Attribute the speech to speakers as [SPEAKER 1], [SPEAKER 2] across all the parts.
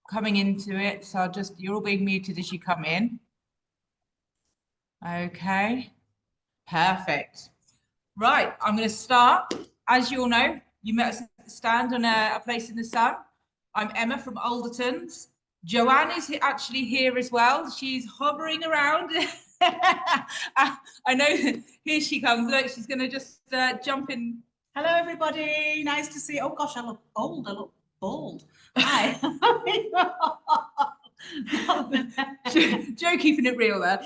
[SPEAKER 1] coming into it. So I'll just, you're all being muted as you come in. Okay, perfect. Right, I'm going to start. As you all know, you met us at the stand on a place in the sun. I'm Emma from Aldertons. Joanne is actually here as well. She's hovering around. I know, here she comes. Look, she's going to just jump in.
[SPEAKER 2] Hello, everybody. Nice to see you. Oh, gosh, I look old. I look bald. Hi.
[SPEAKER 1] Joe keeping it real there.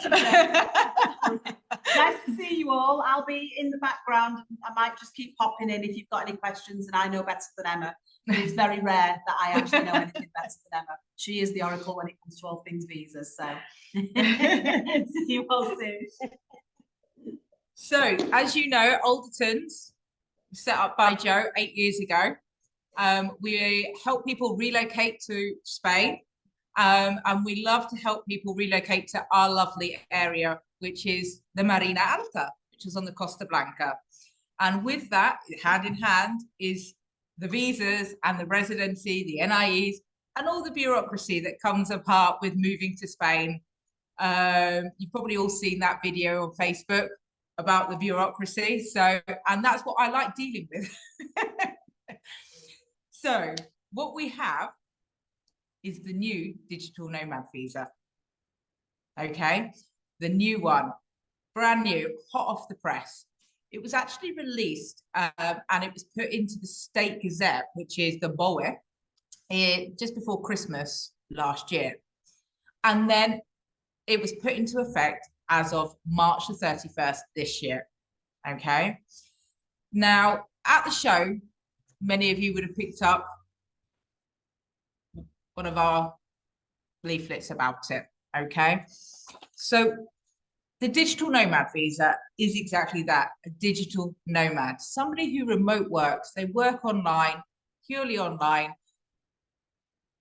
[SPEAKER 2] Nice to see you all. I'll be in the background. I might just keep popping in if you've got any questions, and I know better than Emma. But it's very rare that I actually know anything better than Emma. She is the oracle when it comes to all things visas. So see you all soon.
[SPEAKER 1] So, as you know, Aldertons, set up by Joe 8 years ago. We help people relocate to Spain, and we love to help people relocate to our lovely area, which is the Marina Alta, which is on the Costa Blanca. And with that, hand in hand, is the visas and the residency, the NIEs, and all the bureaucracy that comes apart with moving to Spain. You've probably all seen that video on Facebook about the bureaucracy. So, and that's what I like dealing with. So what we have is the new digital nomad visa. Okay, the new one, brand new, hot off the press. It was actually released and it was put into the State Gazette, which is the BOE, just before Christmas last year. And then it was put into effect as of March the 31st this year. Okay. Now, at the show, many of you would have picked up one of our leaflets about it. Okay. So the digital nomad visa is exactly that, a digital nomad, somebody who remote works. They work online, purely online,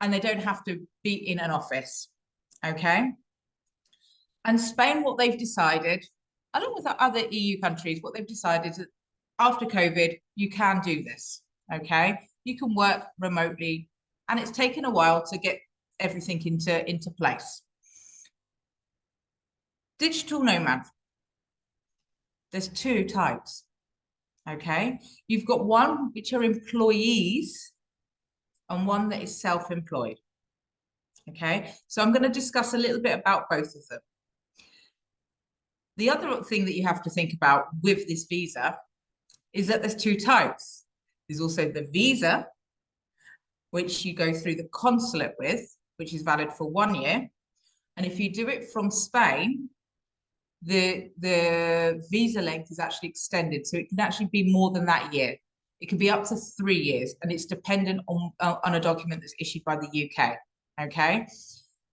[SPEAKER 1] and they don't have to be in an office. Okay. And Spain, what they've decided, along with the other EU countries, what they've decided is after COVID, you can do this, okay? You can work remotely, and it's taken a while to get everything into place. Digital nomad, there's two types, okay? You've got one which are employees and one that is self-employed, okay? So I'm going to discuss a little bit about both of them. The other thing that you have to think about with this visa is that there's two types. There's also the visa, which you go through the consulate with, which is valid for 1 year. And if you do it from Spain, the visa length is actually extended. So it can actually be more than that year. It can be up to 3 years, and it's dependent on a document that's issued by the UK, okay?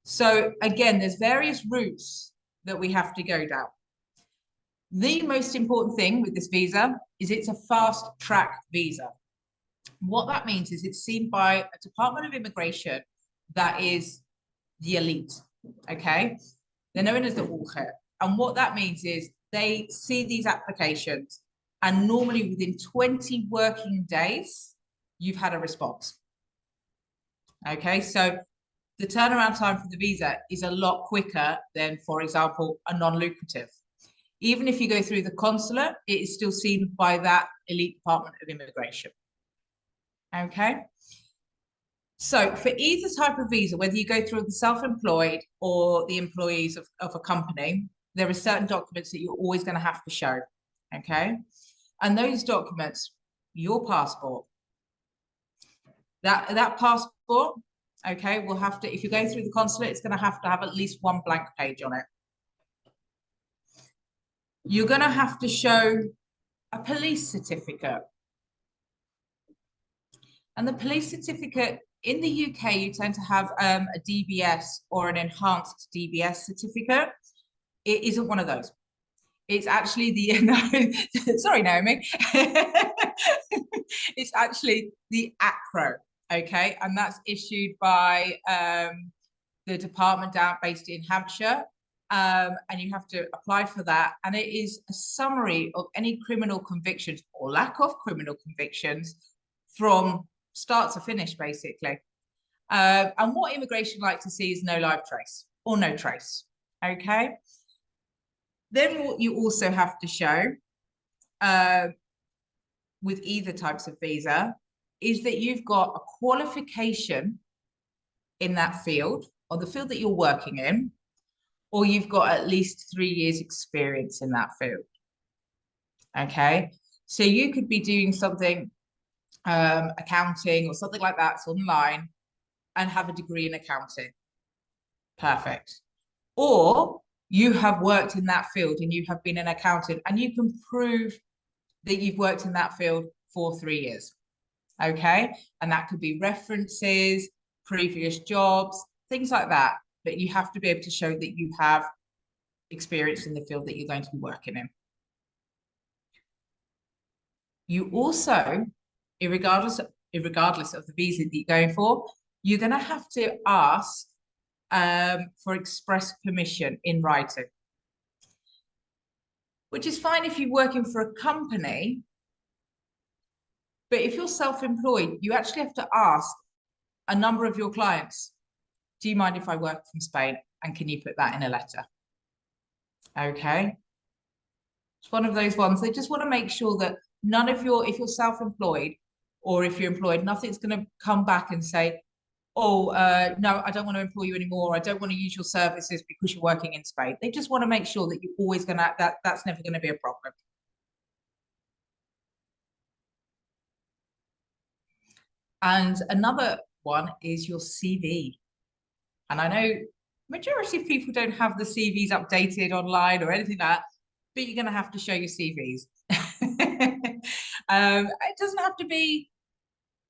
[SPEAKER 1] So again, there's various routes that we have to go down. The most important thing with this visa is it's a fast track visa. What that means is it's seen by a Department of Immigration that is the elite, okay? They're known as the UGE. And what that means is they see these applications, and normally within 20 working days, you've had a response. Okay, so the turnaround time for the visa is a lot quicker than, for example, a non-lucrative. Even if you go through the consulate, it is still seen by that elite Department of Immigration. Okay. So for either type of visa, whether you go through the self-employed or the employees of a company, there are certain documents that you're always going to have to show. Okay. And those documents, your passport, that passport, okay, will have to, if you go through the consulate, it's going to have at least one blank page on it. You're going to have to show a police certificate. And the police certificate in the UK, you tend to have a DBS or an enhanced DBS certificate. It isn't one of those. It's actually the, no, sorry, Naomi. It's actually the ACRO, okay? And that's issued by the department based in Hampshire. And you have to apply for that. And it is a summary of any criminal convictions or lack of criminal convictions from start to finish, basically. And what immigration like to see is no live trace or no trace. Okay. Then what you also have to show with either types of visa is that you've got a qualification in that field or the field that you're working in, or you've got at least 3 years experience in that field. Okay. So you could be doing something, accounting or something like that's online and have a degree in accounting. Perfect. Or you have worked in that field and you have been an accountant and you can prove that you've worked in that field for 3 years. Okay. And that could be references, previous jobs, things like that. But you have to be able to show that you have experience in the field that you're going to be working in. You also, regardless of the visa that you're going for, you're going to have to ask for express permission in writing, which is fine if you're working for a company. But if you're self-employed, you actually have to ask a number of your clients, do you mind if I work from Spain? And can you put that in a letter? Okay. It's one of those ones. They just want to make sure that none of your, if you're self-employed or if you're employed, nothing's going to come back and say, oh, no, I don't want to employ you anymore. I don't want to use your services because you're working in Spain. They just want to make sure that you're always going to, that's never going to be a problem. And another one is your CV. And I know majority of people don't have the CVs updated online or anything like that, but you're going to have to show your CVs. It doesn't have to be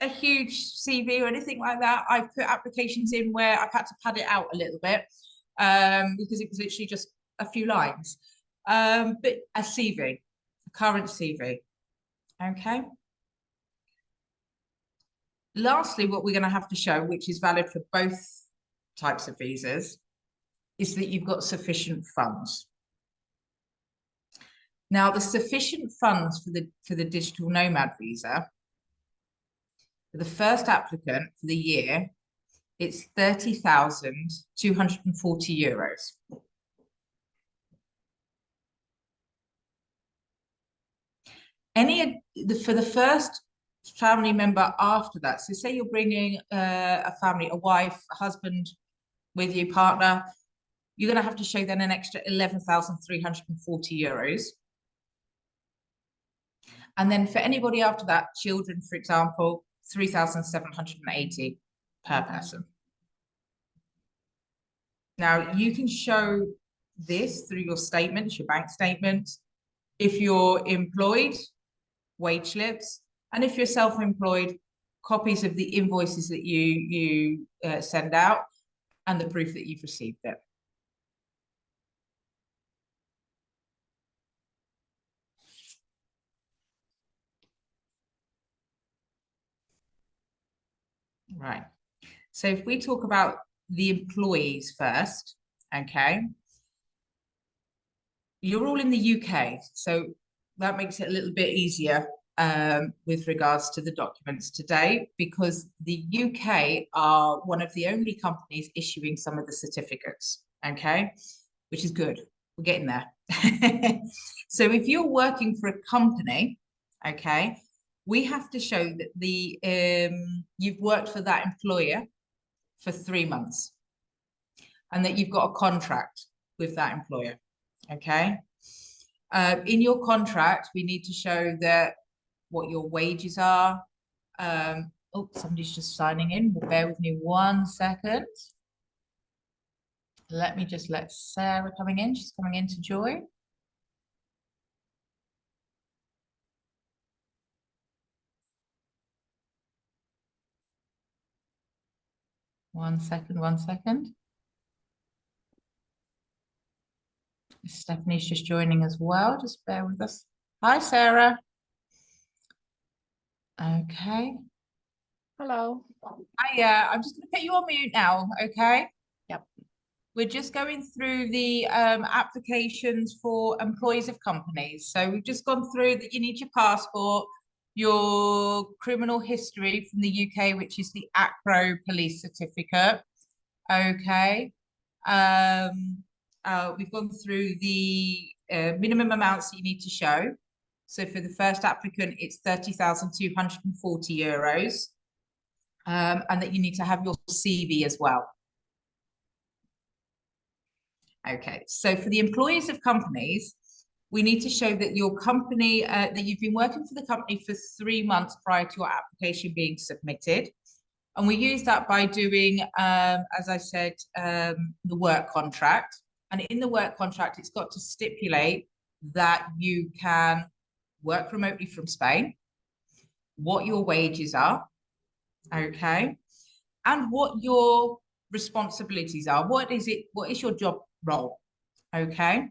[SPEAKER 1] a huge CV or anything like that. I've put applications in where I've had to pad it out a little bit because it was literally just a few lines. But a CV, a current CV. Okay. Lastly, what we're going to have to show, which is valid for both types of visas, is that you've got sufficient funds. Now, the sufficient funds for the digital nomad visa, for the first applicant for the year, it's 30,240 euros. For the first family member after that, so say you're bringing a family, a wife, a husband with you, partner, you're going to have to show then an extra 11,340 euros. And then for anybody after that, children, for example, 3,780 per person. Now, you can show this through your statements, your bank statements. If you're employed, wage slips. And if you're self-employed, copies of the invoices that you send out and the proof that you've received it. Right. So if we talk about the employees first, okay, you're all in the UK, so that makes it a little bit easier with regards to the documents today, because the UK are one of the only companies issuing some of the certificates, okay, which is good. We're getting there. So if you're working for a company, okay, we have to show that you've worked for that employer for 3 months and that you've got a contract with that employer, okay? In your contract, we need to show that what your wages are. Oh, somebody's just signing in. Bear with me 1 second. Let me just let Sarah coming in. She's coming in to join. One second. Stephanie's just joining as well. Just bear with us. Hi, Sarah. Okay.
[SPEAKER 3] Hello.
[SPEAKER 1] Hi, I'm just going to put you on mute now, okay?
[SPEAKER 3] Yep.
[SPEAKER 1] We're just going through the applications for employees of companies. So we've just gone through that you need your passport, your criminal history from the UK, which is the ACRO police certificate. Okay. We've gone through the minimum amounts that you need to show. So for the first applicant, it's €30,240. And that you need to have your CV as well. Okay, so for the employees of companies, we need to show that your company, that you've been working for the company for 3 months prior to your application being submitted. And we use that by doing, as I said, the work contract. And in the work contract, it's got to stipulate that you can work remotely from Spain, what your wages are, okay, and what your responsibilities are. What is your job role? Okay.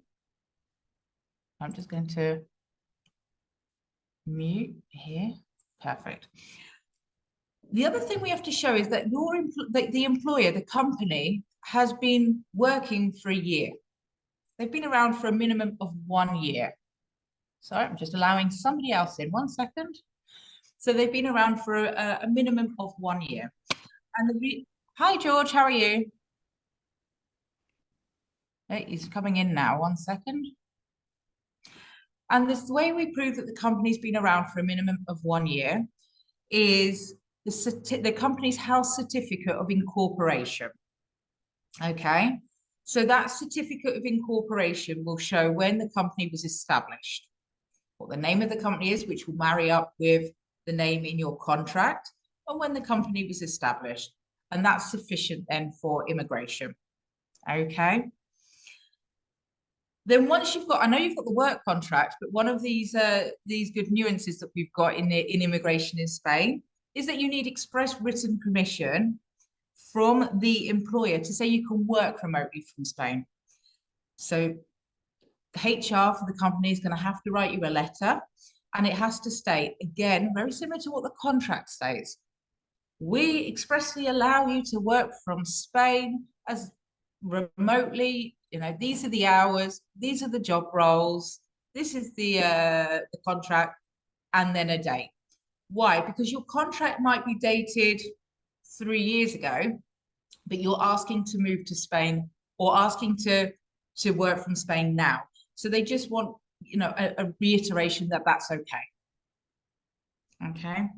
[SPEAKER 1] I'm just going to mute here. Perfect. The other thing we have to show is that the employer, the company, has been working for a year. They've been around for a minimum of 1 year. Sorry, I'm just allowing somebody else in. 1 second. So they've been around for a minimum of 1 year. And hi, George, how are you? Hey, he's coming in now. 1 second. And the way we prove that the company's been around for a minimum of 1 year is the company's house certificate of incorporation. Okay, so that certificate of incorporation will show when the company was established, what the name of the company is, which will marry up with the name in your contract, and when the company was established. And that's sufficient then for immigration. Okay. Then once you've got, I know you've got the work contract, but one of these good nuances that we've got in immigration in Spain is that you need express written permission from the employer to say you can work remotely from Spain. So the HR for the company is going to have to write you a letter, and it has to state, again, very similar to what the contract states, we expressly allow you to work from Spain as remotely. You know, these are the hours, these are the job roles, this is the contract, and then a date. Why? Because your contract might be dated 3 years ago, but you're asking to move to Spain or asking to work from Spain now. So they just want, you know, a reiteration that that's okay. Okay.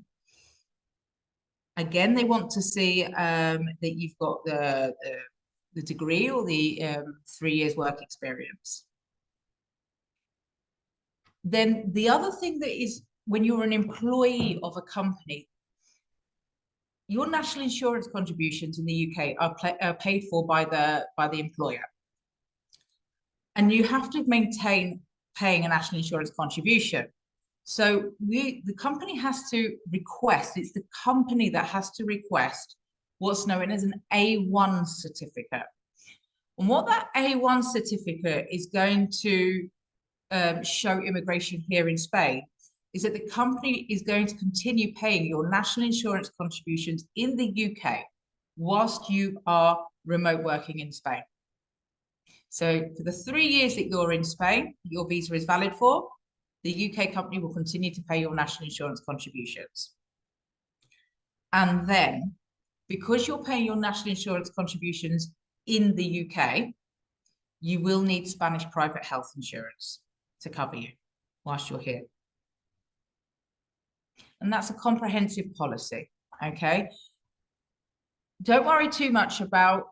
[SPEAKER 1] Again, they want to see that you've got the degree or the 3 years work experience. Then the other thing that is, when you're an employee of a company, your national insurance contributions in the UK are paid for by the employer. And you have to maintain paying a national insurance contribution. So the company has to request, it's the company that has to request what's known as an A1 certificate. And what that A1 certificate is going to show immigration here in Spain is that the company is going to continue paying your national insurance contributions in the UK whilst you are remote working in Spain. So for the 3 years that you're in Spain, your visa is valid for, the UK company will continue to pay your national insurance contributions. And then, because you're paying your national insurance contributions in the UK, you will need Spanish private health insurance to cover you whilst you're here. And that's a comprehensive policy, okay? Don't worry too much about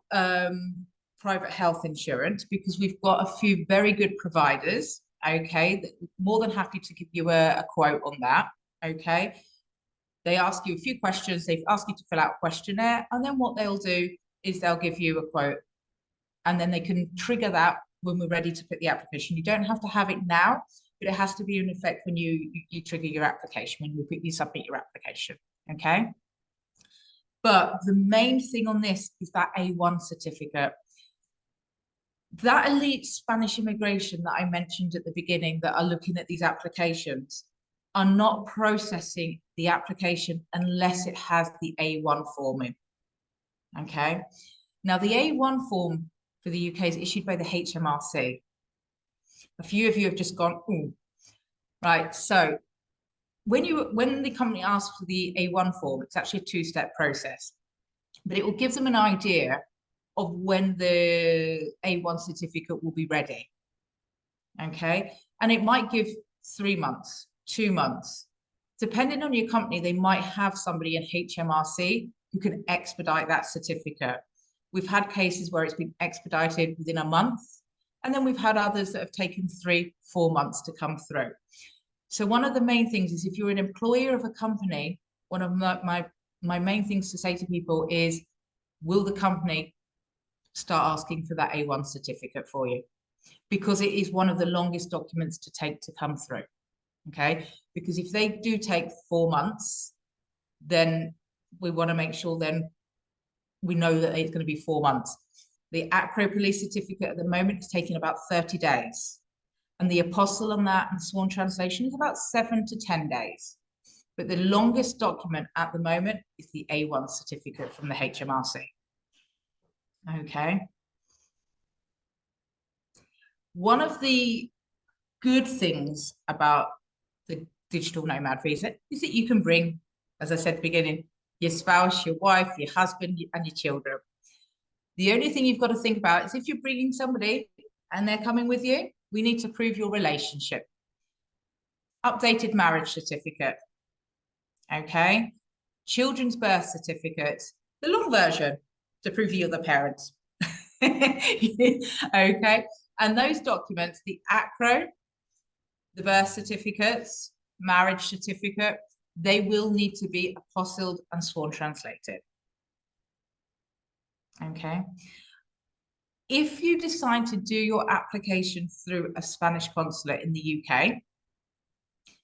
[SPEAKER 1] private health insurance, because we've got a few very good providers, okay, more than happy to give you a quote on that, okay? They ask you a few questions, they ask you to fill out a questionnaire, and then what they'll do is they'll give you a quote, and then they can trigger that when we're ready to put the application. You don't have to have it now, but it has to be in effect when you trigger your application, when you submit your application, okay? But the main thing on this is that A1 certificate. That elite Spanish immigration that I mentioned at the beginning that are looking at these applications are not processing the application unless it has the A1 form in, okay? Now, the A1 form for the UK is issued by the HMRC. A few of you have just gone, ooh. Right, so when the company asks for the A1 form, it's actually a two-step process, but it will give them an idea of when the A1 certificate will be ready. Okay, and it might give 3 months, 2 months. Depending on your company, they might have somebody in HMRC who can expedite that certificate. We've had cases where it's been expedited within a month, and then we've had others that have taken 3-4 months to come through. So one of the main things is, if you're an employer of a company, one of my main things to say to people is, will the company start asking for that A1 certificate for you? Because it is one of the longest documents to take to come through. Okay, because if they do take 4 months, then we want to make sure then we know that it's going to be 4 months. The ACRO police certificate at the moment is taking about 30 days. And the apostle on that and sworn translation is about 7 to 10 days. But the longest document at the moment is the A1 certificate from the HMRC. Okay. One of the good things about the digital nomad visa is that you can bring, as I said at the beginning, your spouse, your wife, your husband, and your children. The only thing you've got to think about is, if you're bringing somebody and they're coming with you, we need to prove your relationship. Updated marriage certificate. Okay. Children's birth certificates, the long version, to prove you're the parents. Okay. And those documents, the ACRO, the birth certificates, marriage certificate, they will need to be apostilled and sworn translated. Okay. If you decide to do your application through a Spanish consulate in the UK,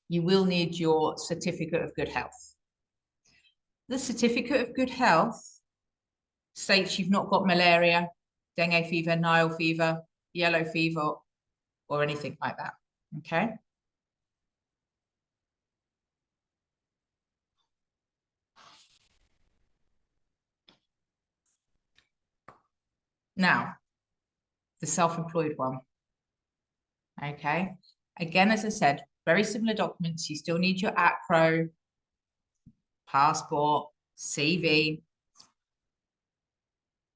[SPEAKER 1] you will need your certificate of good health. The certificate of good health states you've not got malaria, dengue fever, Nile fever, yellow fever, or anything like that. Okay. Now, the self-employed one. Okay. Again, as I said, very similar documents. You still need your ACRO, passport, CV.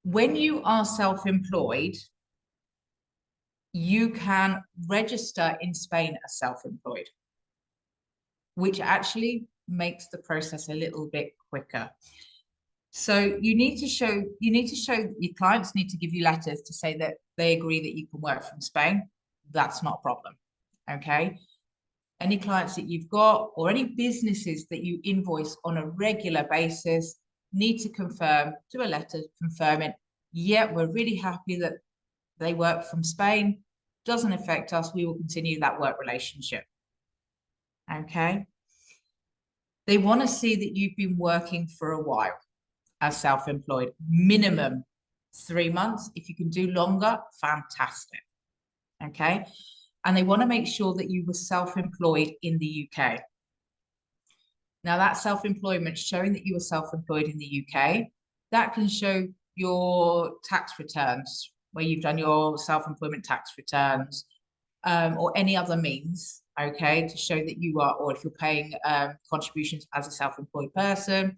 [SPEAKER 1] When you are self-employed, you can register in Spain as self-employed, which actually makes the process a little bit quicker. So your clients need to give you letters to say that they agree that you can work from Spain. That's not a problem. Okay. Any clients that you've got, or any businesses that you invoice on a regular basis, need to confirm to a letter confirming, yeah, we're really happy that they work from Spain. Doesn't affect us. We will continue that work relationship. Okay. They want to see that you've been working for a while as self-employed, minimum 3 months. If you can do longer, fantastic. Okay. And they want to make sure that you were self-employed in the UK. Now, that self-employment, showing that you were self-employed in the UK, that can show your tax returns, where you've done your self-employment tax returns, or any other means, okay, to show that you are, or if you're paying contributions as a self-employed person,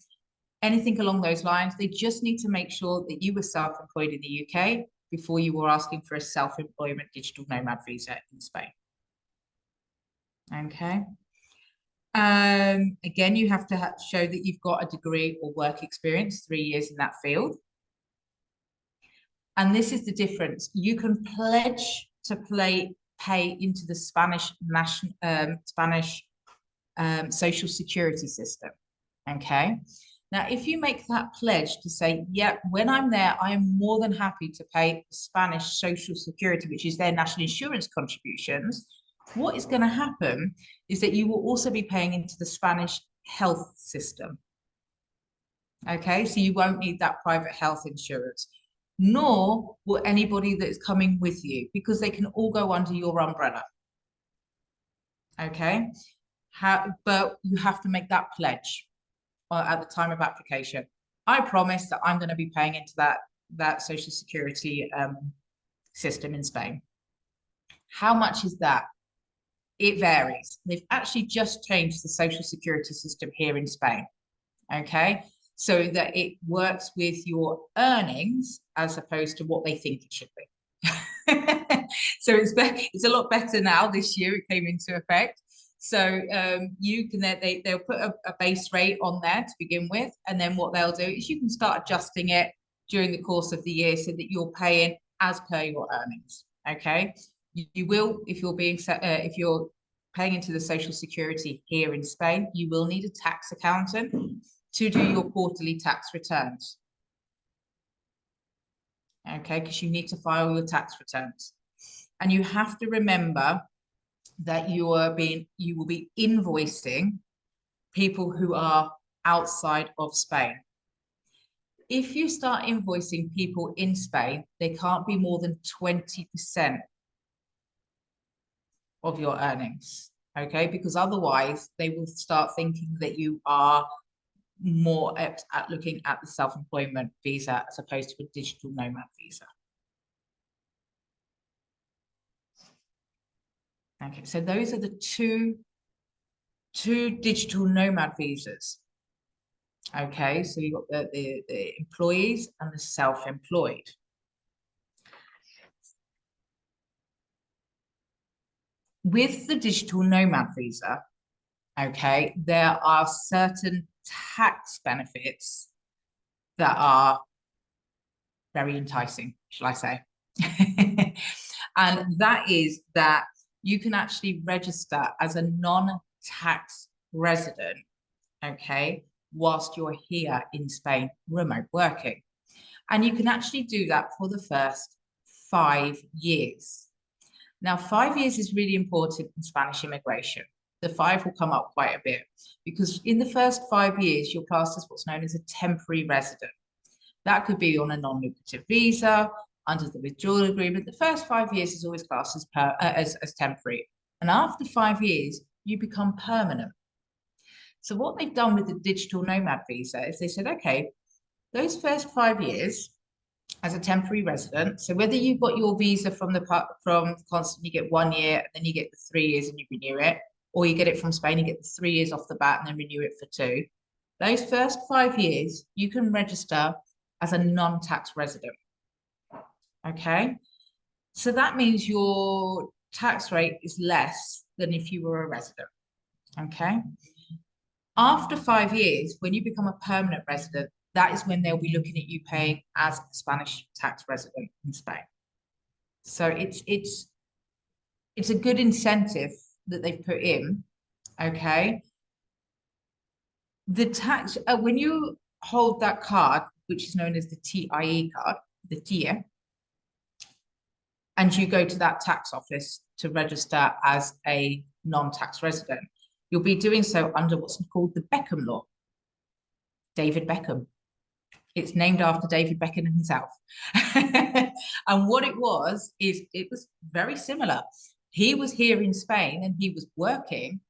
[SPEAKER 1] anything along those lines. They just need to make sure that you were self-employed in the UK before you were asking for a self-employment digital nomad visa in Spain. Okay. Again, you have to show that you've got a degree or work experience, 3 years in that field. And this is the difference. You can pledge to pay into the Spanish social security system. Okay. Now, if you make that pledge to say, yeah, when I'm there, I am more than happy to pay Spanish social security, which is their national insurance contributions, what is going to happen is that you will also be paying into the Spanish health system. Okay, so you won't need that private health insurance, nor will anybody that's coming with you, because they can all go under your umbrella. Okay, but you have to make that pledge at the time of application. I promise that I'm going to be paying into that social security system in Spain. How much is that? It varies. They've actually just changed the social security system here in Spain. Okay, so that it works with your earnings as opposed to what they think it should be. So it's a lot better now. This year it came into effect. So you can they'll put a base rate on there to begin with, and then what they'll do is you can start adjusting it during the course of the year so that you're paying as per your earnings. Okay, you will, if you're being if you're paying into the social security here in Spain, you will need a tax accountant to do your quarterly tax returns. Okay, because you need to file your tax returns. And you have to remember that you will be invoicing people who are outside of Spain. If you start invoicing people in Spain, they can't be more than 20% of your earnings. Okay, because otherwise they will start thinking that you are more at looking at the self-employment visa as opposed to a digital nomad visa. Okay, so those are the two digital nomad visas. Okay, so you've got the employees and the self-employed. With the digital nomad visa, okay, there are certain tax benefits that are very enticing, shall I say. And that is that you can actually register as a non-tax resident, okay, whilst you're here in Spain, remote working. And you can actually do that for the first 5 years. Now, 5 years is really important in Spanish immigration. The 5 will come up quite a bit because in the first 5 years, you're classed as what's known as a temporary resident. That could be on a non-lucrative visa, under the withdrawal agreement. The first 5 years is always classed as temporary. And after 5 years, you become permanent. So what they've done with the digital nomad visa is they said, okay, those first 5 years as a temporary resident, so whether you've got your visa from Constant, you get 1 year, and then you get the 3 years and you renew it, or you get it from Spain, you get the 3 years off the bat and then renew it for 2. Those first 5 years, you can register as a non-tax resident. Okay, so that means your tax rate is less than if you were a resident. Okay, after 5 years, when you become a permanent resident, that is when they'll be looking at you paying as a Spanish tax resident in Spain. So it's a good incentive that they've put in. Okay, the tax when you hold that card, which is known as the TIE card, the TIE, and you go to that tax office to register as a non-tax resident, you'll be doing so under what's called the Beckham law. David Beckham. It's named after David Beckham himself. And what it was very similar. He was here in Spain and he was working,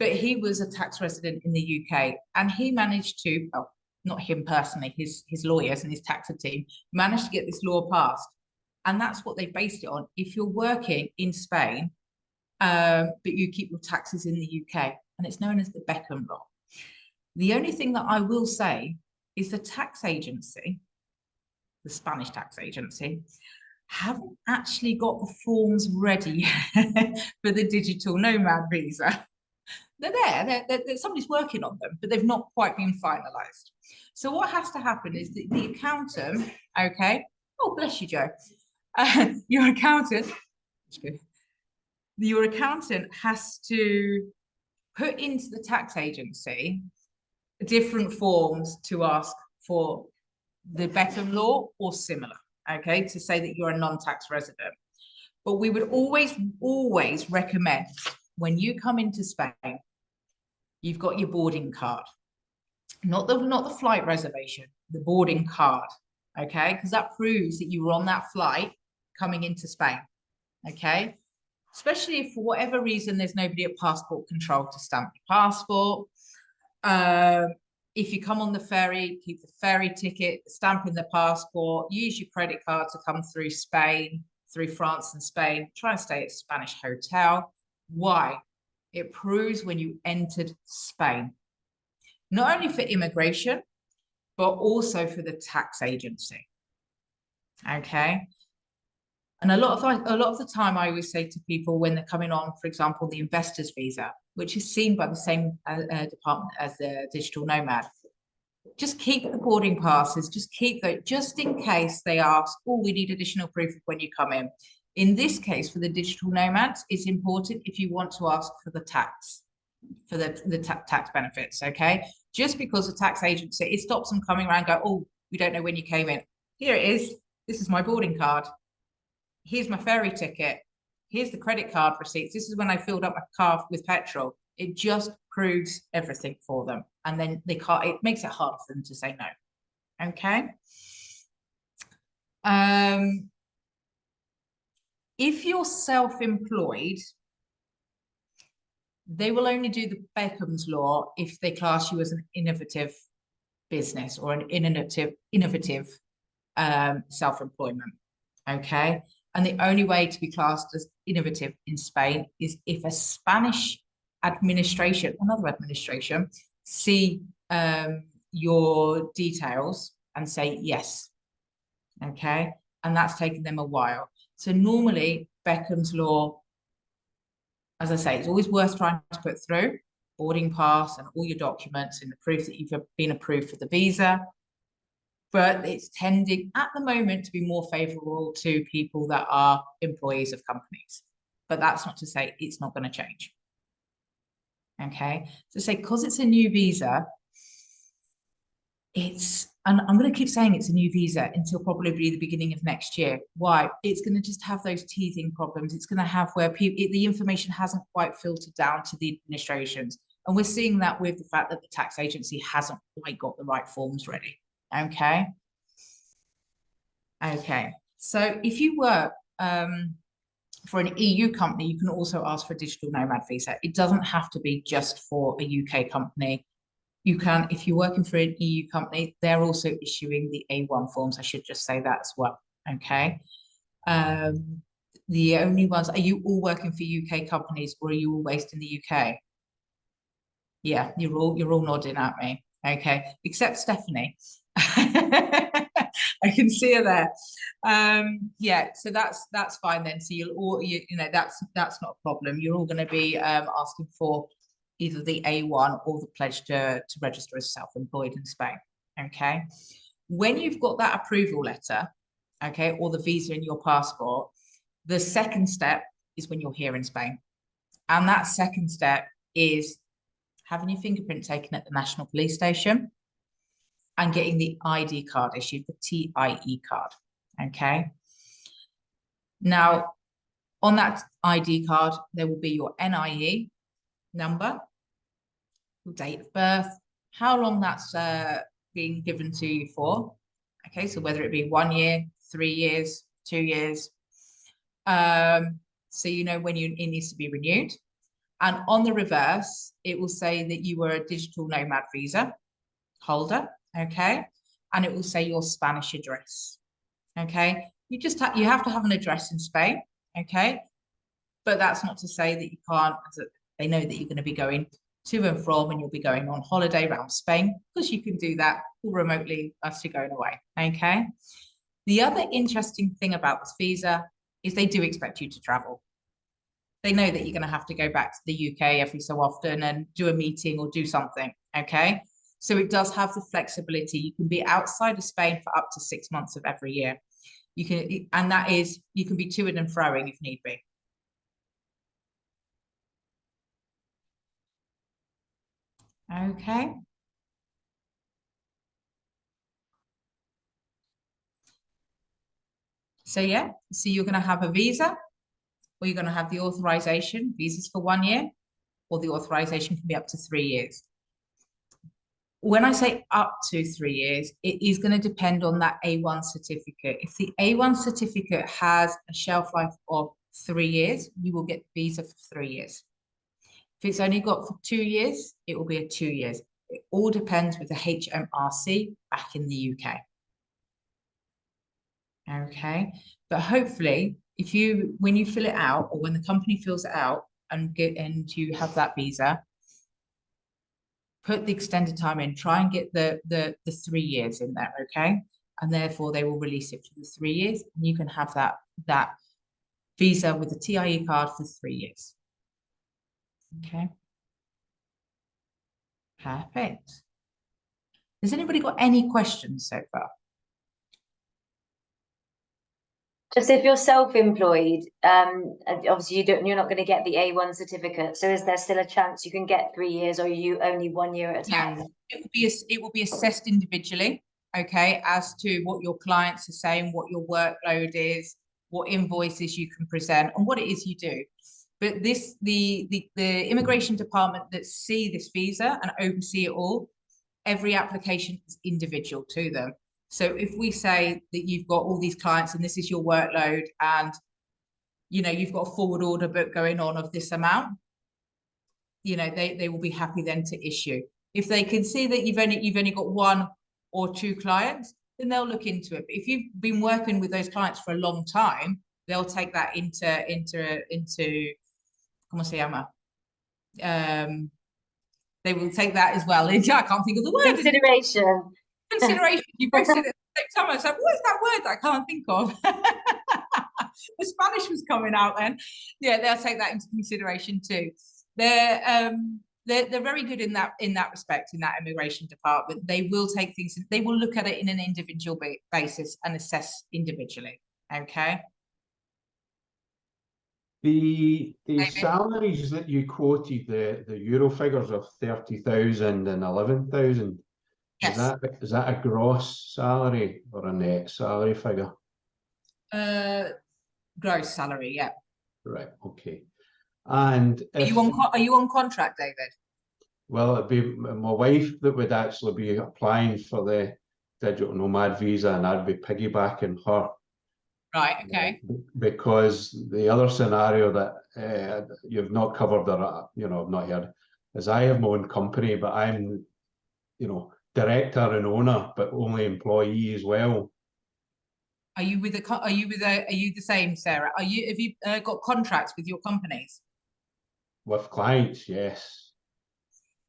[SPEAKER 1] but he was a tax resident in the UK, and he managed to, well, not him personally, his lawyers and his tax team managed to get this law passed. And that's what they based it on. If you're working in Spain, but you keep your taxes in the UK, and it's known as the Beckham law. The only thing that I will say is the tax agency, the Spanish tax agency, haven't actually got the forms ready for the digital nomad visa. They're there, somebody's working on them, but they've not quite been finalized. So what has to happen is that the accountant, okay, oh, bless you, Joe. Your accountant, your accountant has to put into the tax agency different forms to ask for the Beckham law or similar, okay, to say that you're a non-tax resident. But we would always recommend when you come into Spain, you've got your boarding card, not the flight reservation, the boarding card, okay, because that proves that you were on that flight coming into Spain, okay, especially if for whatever reason there's nobody at passport control to stamp your passport. If you come on the ferry, keep the ferry ticket, stamp in the passport, use your credit card to come through Spain, through France and Spain, try and stay at a Spanish hotel. Why? It proves when you entered Spain, not only for immigration, but also for the tax agency. Okay. And a lot of the time, I always say to people when they're coming on, for example, the investor's visa, which is seen by the same department as the digital nomad, just keep the boarding passes, just keep those, just in case they ask, oh, we need additional proof of when you come in. In this case, for the digital nomads, it's important if you want to ask for the tax, for the tax benefits, okay? Just because the tax agency, it stops them coming around and go, oh, we don't know when you came in. Here it is. This is my boarding card. Here's my ferry ticket. Here's the credit card receipts. This is when I filled up my car with petrol. It just proves everything for them. And then they can't, it makes it hard for them to say no. Okay. If you're self-employed, they will only do the Beckham's law if they class you as an innovative business or an innovative self-employment. Okay. And the only way to be classed as innovative in Spain is if a Spanish administration, another administration, see your details and say yes. Okay. And that's taken them a while. So normally Beckham's law, as I say, it's always worth trying to put through boarding pass and all your documents and the proof that you've been approved for the visa. But it's tending at the moment to be more favorable to people that are employees of companies. But that's not to say it's not going to change. Okay, so say because it's a new visa, and I'm going to keep saying it's a new visa until probably the beginning of next year. Why? It's going to just have those teething problems. It's going to have where the information hasn't quite filtered down to the administrations. And we're seeing that with the fact that the tax agency hasn't quite got the right forms ready. Okay. Okay. So if you work for an EU company, you can also ask for a digital nomad visa. It doesn't have to be just for a UK company. You can, if you're working for an EU company, they're also issuing the A1 forms. I should just say that as well. Okay. The only ones, are you all working for UK companies or are you all based in the UK? Yeah, you're all nodding at me. Okay, except Stephanie. I can see her there. Yeah, so that's fine then. So you'll all you know that's not a problem. You're all going to be asking for either the A1 or the pledge to register as self-employed in Spain. Okay, when you've got that approval letter, okay, or the visa in your passport, the second step is when you're here in Spain, and that second step is having your fingerprint taken at the national police station and getting the ID card issued, the TIE card. Okay. Now, on that ID card, there will be your NIE number, your date of birth, how long that's being given to you for. Okay, so whether it be 1 year, 3 years, 2 years. So you know when it needs to be renewed. And on the reverse, it will say that you were a digital nomad visa holder, okay? And it will say your Spanish address, okay? You have to have an address in Spain, okay? But that's not to say that you can't, they know that you're going to be going to and from and you'll be going on holiday around Spain, because you can do that all remotely as you're going away, okay? The other interesting thing about this visa is they do expect you to travel. They know that you're going to have to go back to the UK every so often and do a meeting or do something, okay? So it does have the flexibility. You can be outside of Spain for up to 6 months of every year. You can, and that is, you can be to-ing and froing if need be. Okay. So yeah, so you're going to have a visa, or you're going to have the authorization, visas for 1 year, or the authorization can be up to 3 years. When I say up to 3 years, it is going to depend on that A1 certificate. If the A1 certificate has a shelf life of 3 years, you will get the visa for 3 years. If it's only got for 2 years, it will be a 2 years. It all depends with the HMRC back in the UK. Okay, but hopefully, when you fill it out, or when the company fills it out, and you have that visa, put the extended time in, try and get the 3 years in there, okay? And therefore they will release it for the 3 years, and you can have that visa with the TIE card for 3 years. Okay. Perfect. Has anybody got any questions so far?
[SPEAKER 4] Just if you're self-employed, obviously you're not going to get the A1 certificate. So is there still a chance you can get 3 years, or are you only 1 year at a time?
[SPEAKER 1] Yeah, it will be assessed individually, okay, as to what your clients are saying, what your workload is, what invoices you can present, and what it is you do. But the immigration department that see this visa and oversee it all, every application is individual to them. So if we say that you've got all these clients and this is your workload, and you've got a forward order book going on of this amount, they will be happy then to issue. If they can see that you've only got 1 or 2 clients, then they'll look into it. But if you've been working with those clients for a long time, they'll take that into ¿cómo se llama? They will take that as well. I can't think of the word.
[SPEAKER 4] Consideration.
[SPEAKER 1] Consideration. You both said it at the same time. I was like, what is that word that I can't think of? The Spanish was coming out then. Yeah, they'll take that into consideration too. They're very good in that respect, in that immigration department. They will take things, they will look at it in an individual basis and assess individually. Okay.
[SPEAKER 5] The salaries that you quoted, the euro figures of 30,000 and 11,000,
[SPEAKER 1] yes.
[SPEAKER 5] is that a gross salary or a net salary figure?
[SPEAKER 1] Gross salary, yeah.
[SPEAKER 5] Right, okay. And
[SPEAKER 1] are you on contract, David?
[SPEAKER 5] Well, it'd be my wife that would actually be applying for the digital nomad visa, and I'd be piggybacking her.
[SPEAKER 1] Right, okay.
[SPEAKER 5] Because the other scenario that you've not covered, or I've not heard, is I have my own company, but I'm, director and owner, but only employee as well.
[SPEAKER 1] Are you the same, Sarah? Have you got contracts with your companies?
[SPEAKER 5] With clients, yes.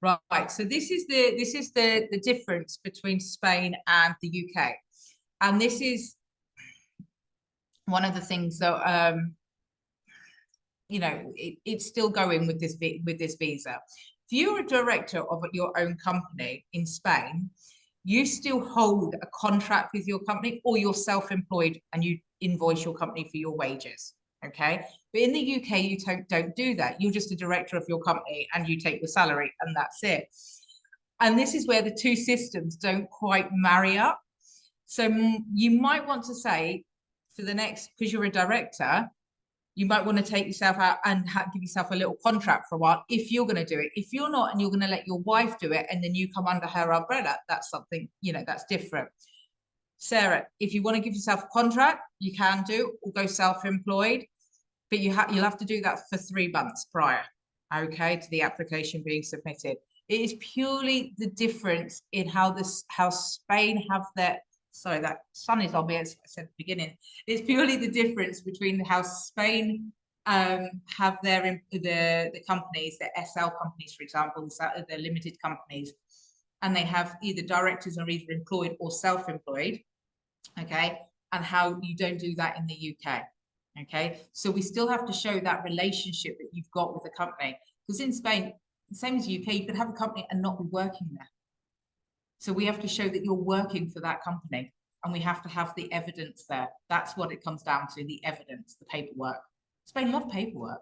[SPEAKER 1] Right. So this is the difference between Spain and the UK, and this is one of the things that it's still going with this visa. If you're a director of your own company in Spain, you still hold a contract with your company, or you're self-employed and you invoice your company for your wages. Okay, but in the UK you don't do that. You're just a director of your company and you take your salary, and that's it. And this is where the two systems don't quite marry up. So you might want to say, for the next, because you're a director, you might want to take yourself out and give yourself a little contract for a while if you're going to do it. If you're not, and you're going to let your wife do it, and then you come under her umbrella, that's something, that's different. Sarah, if you want to give yourself a contract, you can do, or go self-employed, but you'll have to do that for 3 months prior, okay, to the application being submitted. It is purely the difference in how Spain have their, sorry, that sun is on me, as I said at the beginning. It's purely the difference between how Spain have the companies, the SL companies, for example, the limited companies, and they have either directors are either employed or self-employed, okay, and how you don't do that in the UK, okay? So we still have to show that relationship that you've got with the company, because in Spain, same as UK, you could have a company and not be working there. So we have to show that you're working for that company, and we have to have the evidence there. That's what it comes down to, the evidence, the paperwork. Spain love paperwork.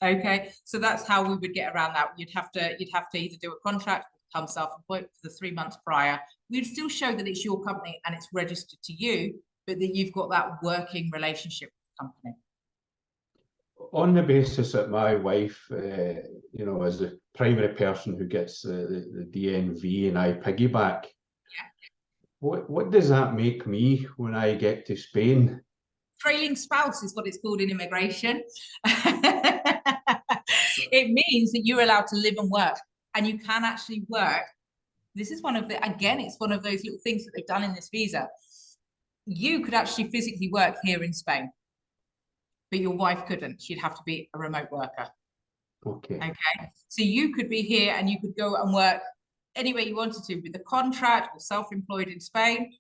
[SPEAKER 1] Okay, so that's how we would get around that. You'd have to either do a contract or become self-employed for the 3 months prior. We'd still show that it's your company and it's registered to you, but that you've got that working relationship with the company.
[SPEAKER 5] On the basis that my wife, is the primary person who gets the DNV and I piggyback, what does that make me when I get to Spain?
[SPEAKER 1] Trailing spouse is what it's called in immigration. It means that you're allowed to live and work, and you can actually work. This is it's one of those little things that they've done in this visa. You could actually physically work here in Spain, but your wife couldn't. She'd have to be a remote worker.
[SPEAKER 5] Okay.
[SPEAKER 1] Okay, so you could be here and you could go and work anywhere you wanted to with a contract or self-employed in Spain.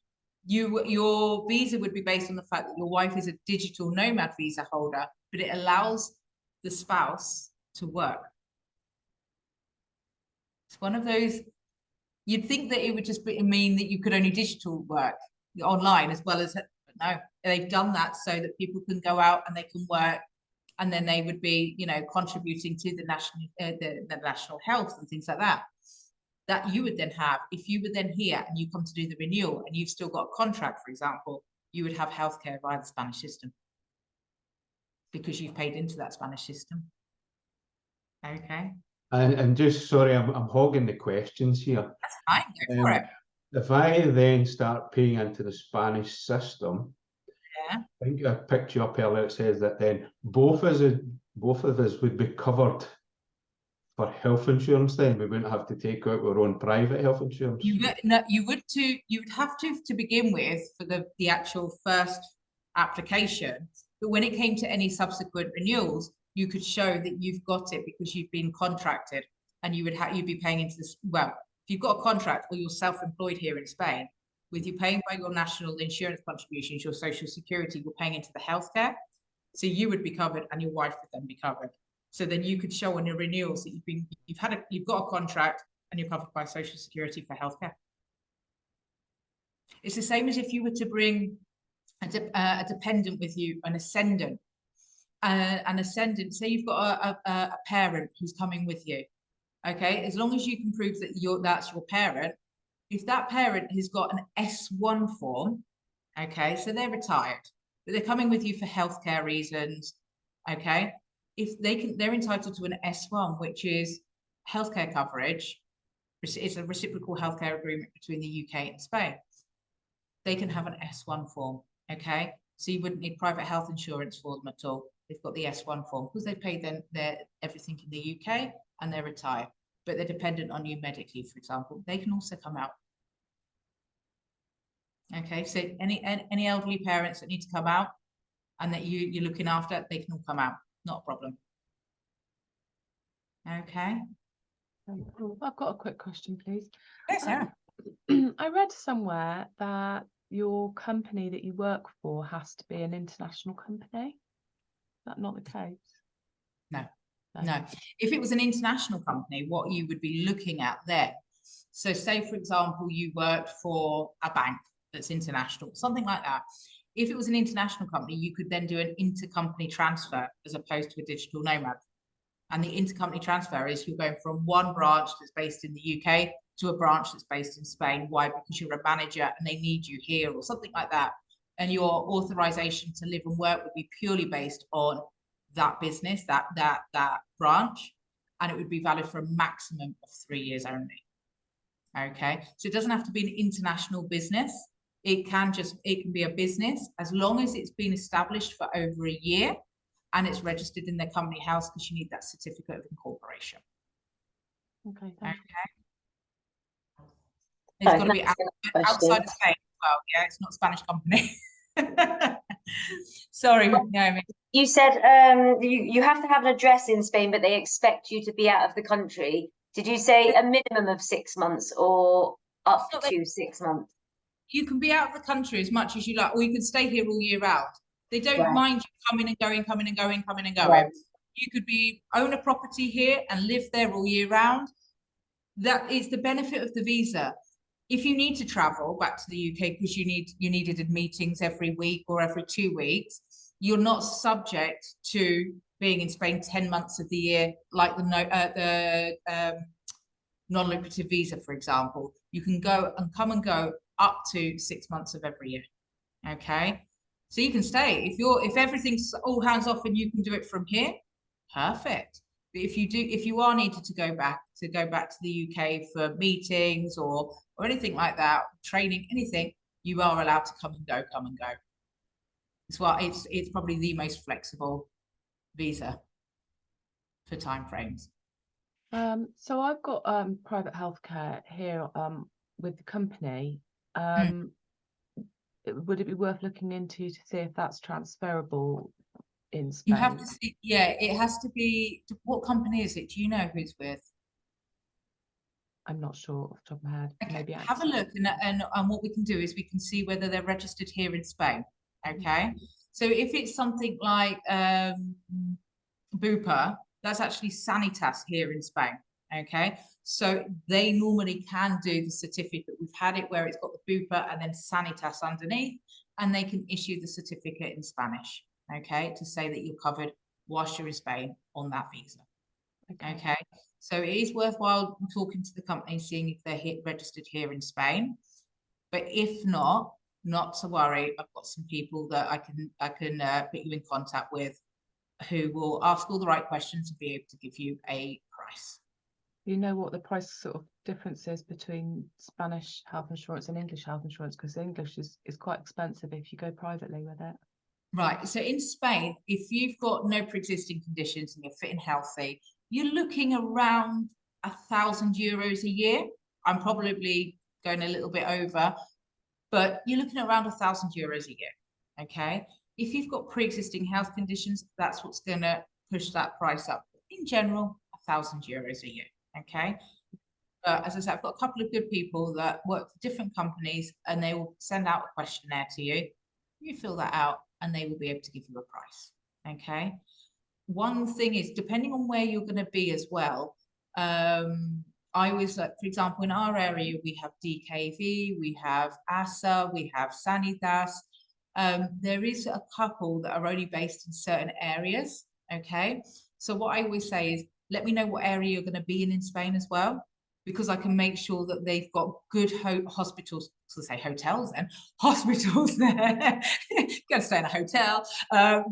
[SPEAKER 1] Your visa would be based on the fact that your wife is a digital nomad visa holder, but it allows the spouse to work. It's one of those, you'd think that it would just mean that you could only digital work online as well as, but no, they've done that so that people can go out and they can work, and then they would be, you know, contributing to the national the national health and things like that. That you would then have, if you were then here and you come to do the renewal and you've still got a contract, for example, you would have healthcare via the Spanish system because you've paid into that Spanish system. Okay.
[SPEAKER 5] And just, sorry, I'm hogging the questions here.
[SPEAKER 1] That's fine, go for it.
[SPEAKER 5] If I then start paying into the Spanish system,
[SPEAKER 1] Yeah.
[SPEAKER 5] I think I picked you up earlier, it says that then both of us would be covered for health insurance. Then we wouldn't have to take out our own private health insurance.
[SPEAKER 1] You would have to begin with for the actual first application, but when it came to any subsequent renewals, you could show that you've got it because you've been contracted, and you'd be paying into this. Well, if you've got a contract or you're self-employed here in Spain, with you paying by your national insurance contributions, your social security, you're paying into the healthcare, so you would be covered and your wife would then be covered. So then you could show on your renewals that you've got a contract and you're covered by social security for healthcare. It's the same as if you were to bring a dependent with you, an ascendant. Say you've got a parent who's coming with you. Okay, as long as you can prove that that's your parent. If that parent has got an S1 form, okay, so they're retired, but they're coming with you for healthcare reasons, okay, they're entitled to an S1, which is healthcare coverage. It's a reciprocal healthcare agreement between the UK and Spain. They can have an S1 form, okay, so you wouldn't need private health insurance for them at all. They've got the S1 form because they paid their everything in the UK and they're retired, but they're dependent on you medically, for example. They can also come out. Okay, so any elderly parents that need to come out and that you're looking after, they can all come out, not a problem. Okay.
[SPEAKER 3] Cool. I've got a quick question, please.
[SPEAKER 1] Yes, Sarah.
[SPEAKER 3] I read somewhere that your company that you work for has to be an international company. Is that not the case?
[SPEAKER 1] No. No. If it was an international company, what you would be looking at there. So say, for example, you worked for a bank that's international, something like that. If it was an international company, you could then do an intercompany transfer as opposed to a digital nomad. And the intercompany transfer is you're going from one branch that's based in the UK to a branch that's based in Spain. Why? Because you're a manager and they need you here or something like that. And your authorization to live and work would be purely based on that business, that branch, and it would be valid for a maximum of 3 years only. Okay, so it doesn't have to be an international business. It can be a business as long as it's been established for over a year and it's registered in their company house, because you need that certificate of incorporation.
[SPEAKER 3] Okay, thank you.
[SPEAKER 1] It's got to be outside of Spain as well. Yeah, it's not a Spanish company. Sorry, Naomi.
[SPEAKER 4] You said you have to have an address in Spain, but they expect you to be out of the country. Did you say a minimum of 6 months or up to 6 months?
[SPEAKER 1] You can be out of the country as much as you like, or you can stay here all year round. They don't mind you coming and going, coming and going, coming and going. Right. You could own a property here and live there all year round. That is the benefit of the visa. If you need to travel back to the UK because you needed meetings every week or every 2 weeks, you're not subject to being in Spain 10 months of the year, like the non-lucrative visa, for example. You can go and come and go up to 6 months of every year. Okay, so you can stay if everything's all hands off and you can do it from here. Perfect. But if you are needed to go back to the UK for meetings or anything like that, training, anything, you are allowed to come and go. It's probably the most flexible visa for timeframes.
[SPEAKER 3] So I've got private healthcare here with the company. Would it be worth looking into to see if that's transferable in
[SPEAKER 1] You have
[SPEAKER 3] Spain?
[SPEAKER 1] to see, yeah, it has to be, what company is it? Do you know who it's with?
[SPEAKER 3] I'm not sure off the top of my head.
[SPEAKER 1] Okay,
[SPEAKER 3] Maybe
[SPEAKER 1] have a
[SPEAKER 3] AXA.
[SPEAKER 1] look, and what we can do is we can see whether they're registered here in Spain. Okay, so if it's something like Bupa, that's actually Sanitas here in Spain. Okay, so they normally can do the certificate. We've had it where it's got the Bupa and then Sanitas underneath, and they can issue the certificate in Spanish. Okay, to say that you're covered whilst you're in Spain on that visa. Okay, so it is worthwhile talking to the company, seeing if they're registered here in Spain. But if not to worry. I've got some people that I can put you in contact with who will ask all the right questions and be able to give you a price.
[SPEAKER 3] You know what the price sort of difference is between Spanish health insurance and English health insurance? Because English is quite expensive if you go privately with it.
[SPEAKER 1] Right. So in Spain, if you've got no pre-existing conditions and you're fit and healthy, you're looking around €1,000 a year. I'm probably going a little bit over, but you're looking at around €1,000 a year. Okay. If you've got pre-existing health conditions, that's what's going to push that price up. In general, €1,000 a year. Okay. But as I said, I've got a couple of good people that work for different companies, and they will send out a questionnaire to you. You fill that out, and they will be able to give you a price. Okay. One thing is, depending on where you're going to be as well, I was like, for example, in our area, we have DKV, we have ASA, we have Sanitas. There is a couple that are only based in certain areas. Okay. So what I always say is, let me know what area you're going to be in Spain as well, because I can make sure that they've got good hospitals, so say hotels and hospitals there. You're going to stay in a hotel,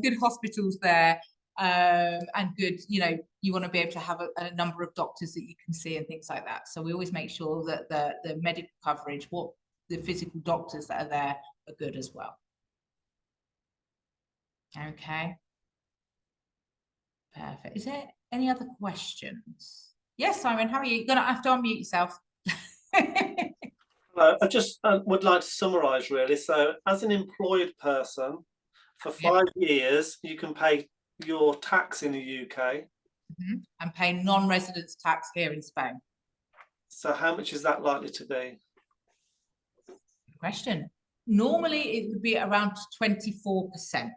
[SPEAKER 1] good hospitals there, and good, you want to be able to have a number of doctors that you can see and things like that. So we always make sure that the medical coverage, what the physical doctors that are there are good as well. Okay. Perfect. Is there any other questions? Yes, Simon, how are you? You're going to have to unmute yourself.
[SPEAKER 6] I just would like to summarise really. So as an employed person, for 5 years, you can pay your tax in the UK.
[SPEAKER 1] And pay non-residence tax here in Spain.
[SPEAKER 6] So how much is that likely to be?
[SPEAKER 1] Good question. Normally it would be around 24%.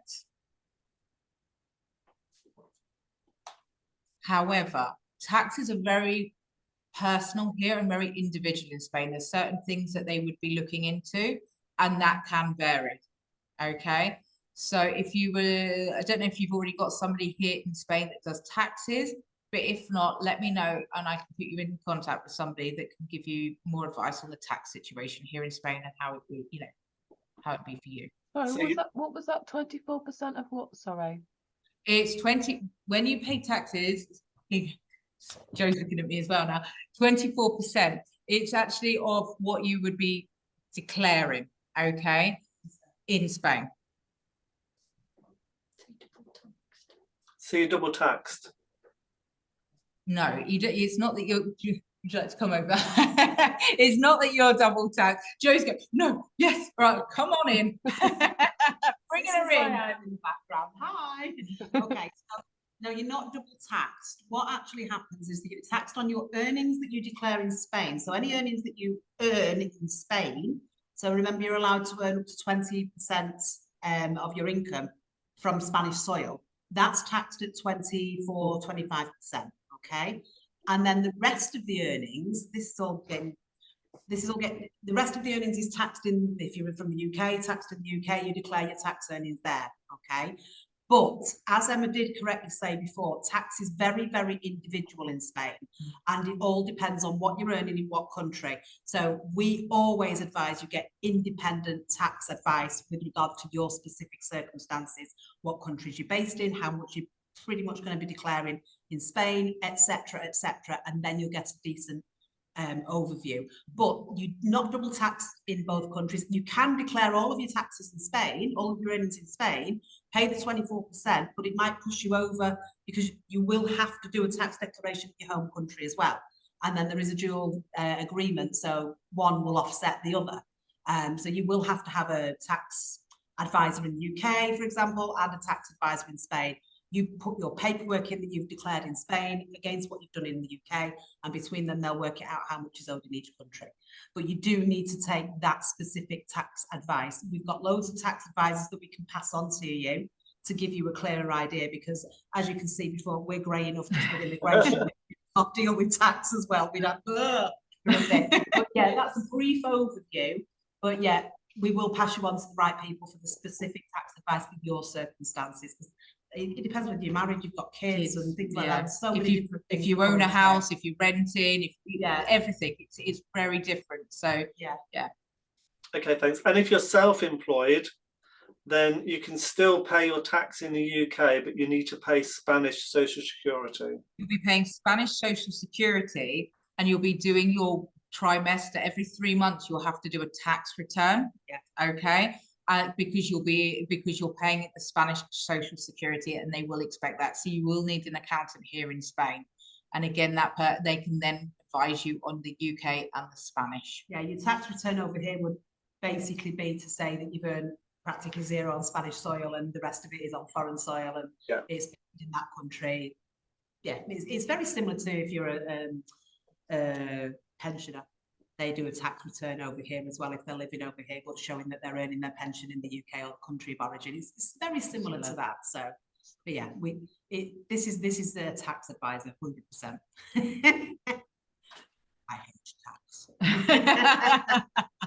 [SPEAKER 1] However, taxes are very personal here and very individual in Spain. There's certain things that they would be looking into, and that can vary. Okay. So if you were, I don't know if you've already got somebody here in Spain that does taxes, but if not, let me know and I can put you in contact with somebody that can give you more advice on the tax situation here in Spain and how it would, how it'd be for you.
[SPEAKER 3] Sorry, what was that? 24% of what? Sorry.
[SPEAKER 1] It's 20 when you pay taxes. Joe's looking at me as well now. 24%. It's actually of what you would be declaring, okay, in Spain.
[SPEAKER 6] So you're double taxed?
[SPEAKER 1] No, you don't. It's not that would you like to come over? It's not that you're double taxed. Joe's going, no, yes, right, come on in. Bring her in.
[SPEAKER 2] I'm in the background. Hi. Okay, so no, you're not double taxed. What actually happens is that you're taxed on your earnings that you declare in Spain. So any earnings that you earn in Spain. So remember, you're allowed to earn up to 20% of your income from Spanish soil. That's taxed at 25%. Okay, and then the rest of the earnings, the rest of the earnings is taxed in, if you're from the UK, taxed in the UK, you declare your tax earnings there. Okay, but as Emma did correctly say before, tax is very, very individual in Spain, and it all depends on what you're earning in what country. So we always advise you get independent tax advice with regard to your specific circumstances, what countries you're based in, how much you're pretty much going to be declaring in Spain, etc., and then you'll get a decent overview. But you're not double taxed in both countries. You can declare all of your taxes in Spain, all of your earnings in Spain, pay the 24%, but it might push you over because you will have to do a tax declaration in your home country as well. And then there is a dual agreement, so one will offset the other. So you will have to have a tax advisor in the UK, for example, and a tax advisor in Spain. You put your paperwork in that you've declared in Spain against what you've done in the UK, and between them, they'll work it out how much is owed in each country. But you do need to take that specific tax advice. We've got loads of tax advisors that we can pass on to you to give you a clearer idea, because as you can see before, we're grey enough just with immigration. I'll deal with tax as well. We're like, ugh. But yeah, that's a brief overview. But yeah, we will pass you on to the right people for the specific tax advice for your circumstances. It depends whether you're married, you've got kids and things like that. So
[SPEAKER 1] if you own a house, if you're renting, everything, it's very different. So yeah.
[SPEAKER 6] Okay, thanks. And if you're self-employed, then you can still pay your tax in the UK, but you need to pay Spanish Social Security.
[SPEAKER 1] You'll be paying Spanish Social Security, and you'll be doing your trimester every 3 months. You'll have to do a tax return. Yeah. Okay. Because you're paying it the Spanish Social Security, and they will expect that. So you will need an accountant here in Spain, and again, they can then advise you on the UK and the Spanish.
[SPEAKER 2] Yeah, your tax return over here would basically be to say that you've earned practically zero on Spanish soil, and the rest of it is on foreign soil, and it's in that country. Yeah, it's very similar to if you're a pensioner. They do a tax return over here as well if they're living over here, but showing that they're earning their pension in the UK or country of origin. It's very similar to that. So, but yeah, this is the tax advisor, 100%. I hate tax.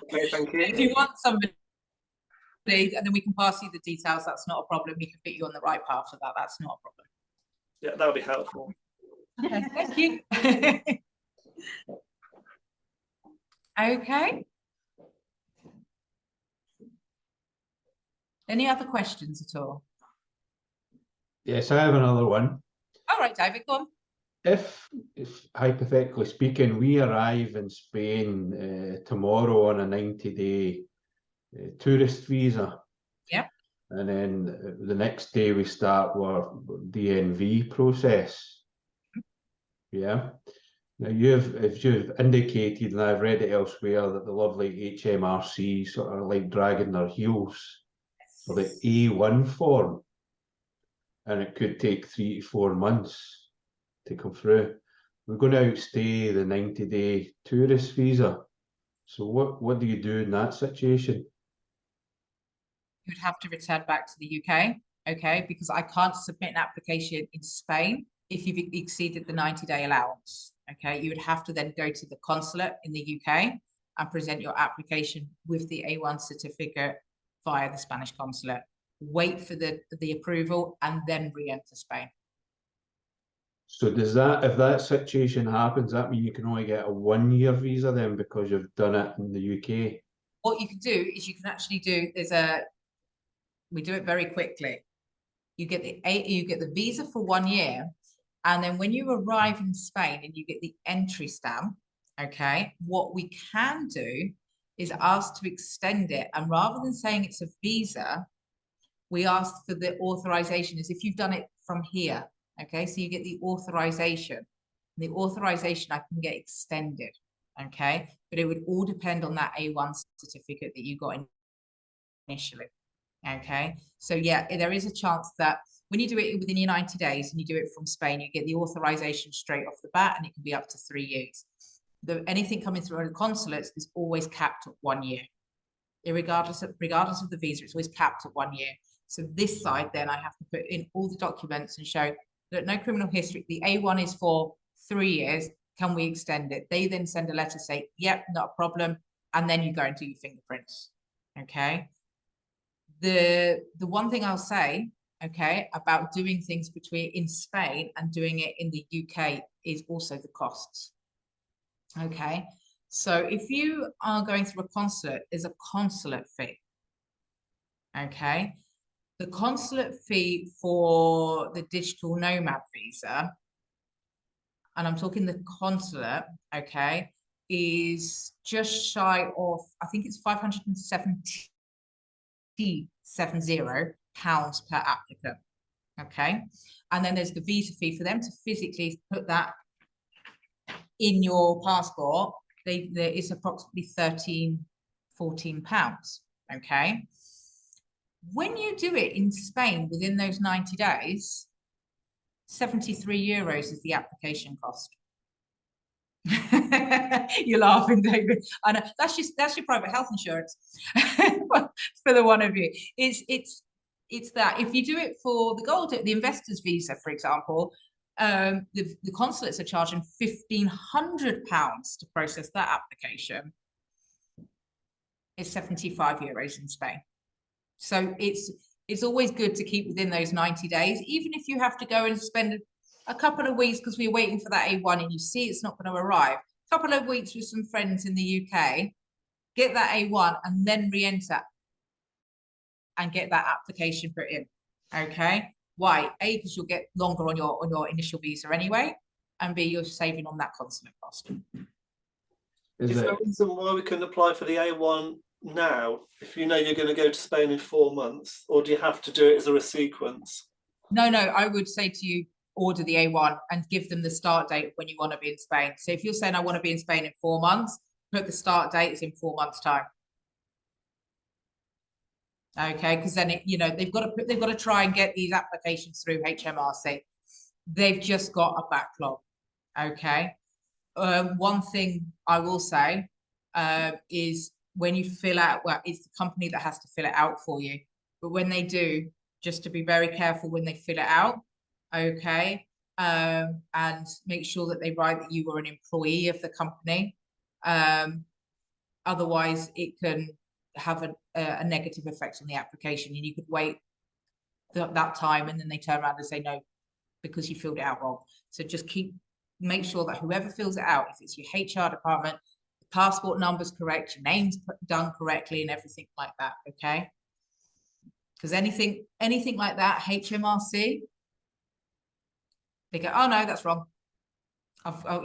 [SPEAKER 6] Okay, thank you.
[SPEAKER 1] If you want somebody, and then we can pass you the details. That's not a problem. We can put you on the right path for that. That's not a problem.
[SPEAKER 6] Yeah, that'll be helpful.
[SPEAKER 1] Okay, thank you. Okay. Any other questions at all?
[SPEAKER 5] Yes, I have another one.
[SPEAKER 1] All right, David, go on.
[SPEAKER 5] If hypothetically speaking, we arrive in Spain tomorrow on a 90-day tourist visa.
[SPEAKER 1] Yep.
[SPEAKER 5] And then the next day we start our DNV process. Yeah. Now if you've indicated, and I've read it elsewhere, that the lovely HMRC sort of like dragging their heels for the A1 form, and it could take 3 to 4 months to come through. We're going to outstay the 90-day tourist visa. So what do you do in that situation?
[SPEAKER 1] You would have to return back to the UK, okay? Because I can't submit an application in Spain if you've exceeded the 90-day allowance, okay? You would have to then go to the consulate in the UK and present your application with the A1 certificate via the Spanish consulate. Wait for the approval and then re-enter Spain.
[SPEAKER 5] So does that, if that situation happens, that mean you can only get a 1-year visa then because you've done it in the UK?
[SPEAKER 1] What you can do is you can actually do, we do it very quickly. You get the visa for 1 year, and then when you arrive in Spain and you get the entry stamp, okay, what we can do is ask to extend it, and rather than saying it's a visa, we ask for the authorization as if you've done it from here. Okay, so you get the authorization. The authorization I can get extended, okay? But it would all depend on that A1 certificate that you got initially, okay? So yeah, there is a chance that when you do it within your 90 days and you do it from Spain, you get the authorization straight off the bat, and it can be up to 3 years. Anything coming through the consulates is always capped at 1 year. Regardless of the visa, it's always capped at 1 year. So this side, then I have to put in all the documents and show that no criminal history. The A1 is for 3 years. Can we extend it? They then send a letter saying, yep, not a problem. And then you go and do your fingerprints. Okay. The one thing I'll say, okay, about doing things in Spain and doing it in the UK is also the costs. Okay. So if you are going through a consulate, there's a consulate fee. Okay. The consulate fee for the digital nomad visa, and I'm talking the consulate, okay, is just shy of, I think it's £570 per applicant, okay? And then there's the visa fee for them to physically put that in your passport. There is approximately £13–14, okay? When you do it in Spain within those 90 days, 73 euros is the application cost. You're laughing, David. I know that's your private health insurance for the one of you. It's that if you do it for the investors visa, for example, the consulates are charging £1,500 to process that application. It's 75 euros in Spain. So it's always good to keep within those 90 days, even if you have to go and spend a couple of weeks because we're waiting for that A1 and you see it's not going to arrive. A couple of weeks with some friends in the UK, get that A1 and then re-enter and get that application put in. Okay. Why? A, because you'll get longer on your initial visa anyway, and B, you're saving on that consulate cost.
[SPEAKER 6] Is there a reason why we couldn't apply for the A1 now, if you know you're going to go to Spain in 4 months, or do you have to do it as a sequence?
[SPEAKER 1] No, I would say to you, order the A1 and give them the start date when you want to be in Spain. So if you're saying I want to be in Spain in 4 months, put the start date is in 4 months' time. Okay, because then they've got to try and get these applications through HMRC. They've just got a backlog. Okay. One thing I will say is when you fill out, well, it's the company that has to fill it out for you. But when they do, just to be very careful when they fill it out, okay, and make sure that they write that you were an employee of the company. Otherwise, it can have a negative effect on the application, and you could wait that time, and then they turn around and say no because you filled it out wrong. So just make sure that whoever fills it out, if it's your HR department, the passport number's correct, your name's done correctly, and everything like that. Okay. Because anything like that, HMRC, they go, oh no, that's wrong.